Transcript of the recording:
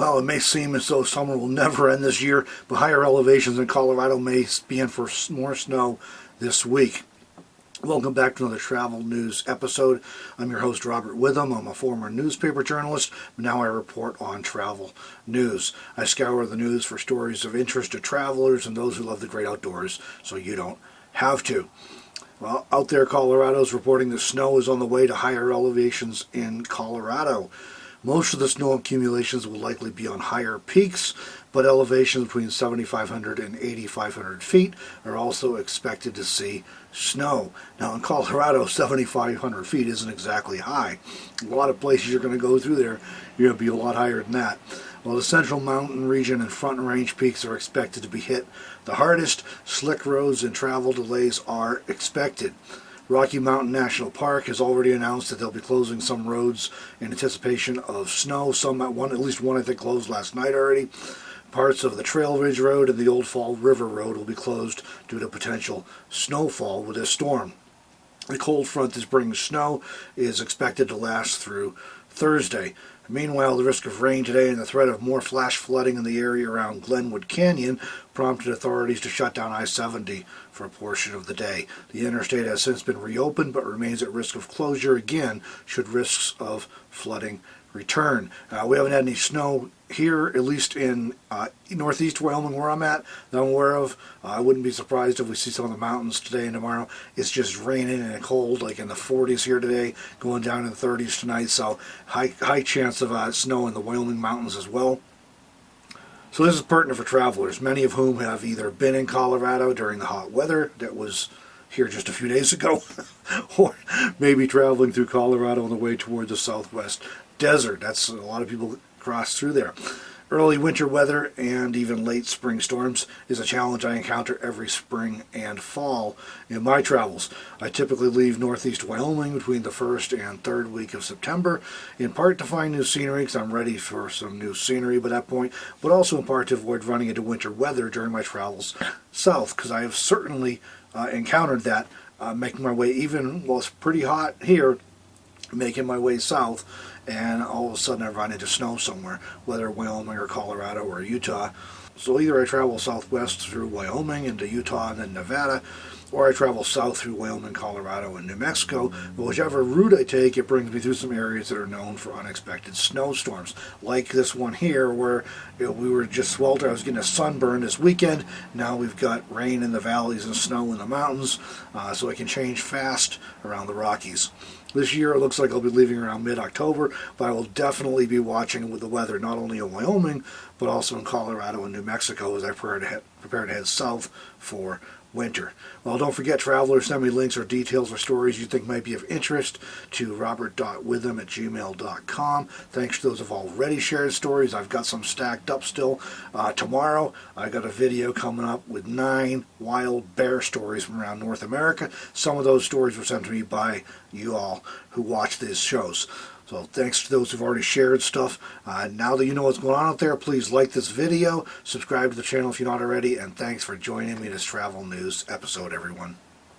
Well, it may seem as though summer will never end this year, but higher elevations in Colorado may be in for more snow this week. Welcome back to another travel news episode. I'm your host, Robert Witham. I'm a former newspaper journalist, but now I report on travel news. I scour the news for stories of interest to travelers and those who love the great outdoors, so you don't have to. Well, out there, Colorado's reporting that snow is on the way to higher elevations in Colorado. Most of the snow accumulations will likely be on higher peaks, but elevations between 7,500 and 8,500 feet are also expected to see snow. Now in Colorado, 7,500 feet isn't exactly high. A lot of places you're going to go through there, you're going to be a lot higher than that. Well, the central mountain region and front range peaks are expected to be hit the hardest. Slick roads and travel delays are expected. Rocky Mountain National Park has already announced that they'll be closing some roads in anticipation of snow. At least one I think closed last night already. Parts of the Trail Ridge Road and the Old Fall River Road will be closed due to potential snowfall with this storm. The cold front that's bringing snow is expected to last through Thursday. Meanwhile, the risk of rain today and the threat of more flash flooding in the area around Glenwood Canyon prompted authorities to shut down I-70 for a portion of the day. The interstate has since been reopened but remains at risk of closure again should risks of flooding return. We haven't had any snow here, at least in northeast Wyoming where I'm at, that I'm aware of. I wouldn't be surprised if we see some of the mountains today and tomorrow. It's just raining and cold, like in the 40s here today, going down in the 30s tonight, so high chance of snow in the Wyoming mountains as well. So this is pertinent for travelers, many of whom have either been in Colorado during the hot weather that was here just a few days ago, or maybe traveling through Colorado on the way toward the southwest desert. That's a lot of people cross through there. Early winter weather and even late spring storms is a challenge I encounter every spring and fall in my travels. I typically leave northeast Wyoming between the first and third week of September, in part to find new scenery because I'm ready for some new scenery by that point, but also in part to avoid running into winter weather during my travels south, because I have certainly encountered that making my way, even while it's pretty hot here, making my way south, and all of a sudden I run into snow somewhere, whether Wyoming or Colorado or Utah. So either I travel southwest through Wyoming into Utah and then Nevada, or I travel south through Wyoming, Colorado, and New Mexico. But whichever route I take, it brings me through some areas that are known for unexpected snowstorms, like this one here where we were just sweltered. I was getting a sunburn this weekend. Now we've got rain in the valleys and snow in the mountains, so I can change fast around the Rockies. This year it looks like I'll be leaving around mid-October, but I will definitely be watching with the weather, not only in Wyoming, but also in Colorado and New Mexico as I prepare to head south for winter. Well, don't forget, travelers, send me links or details or stories you think might be of interest to robert.witham@gmail.com. Thanks to those who've already shared stories. I've got some stacked up still. Tomorrow, I got a video coming up with 9 wild bear stories from around North America. Some of those stories were sent to me by you all who watch these shows. So thanks to those who've already shared stuff. Now that you know what's going on out there, please like this video, subscribe to the channel if you're not already, and thanks for joining me in this travel news episode, everyone.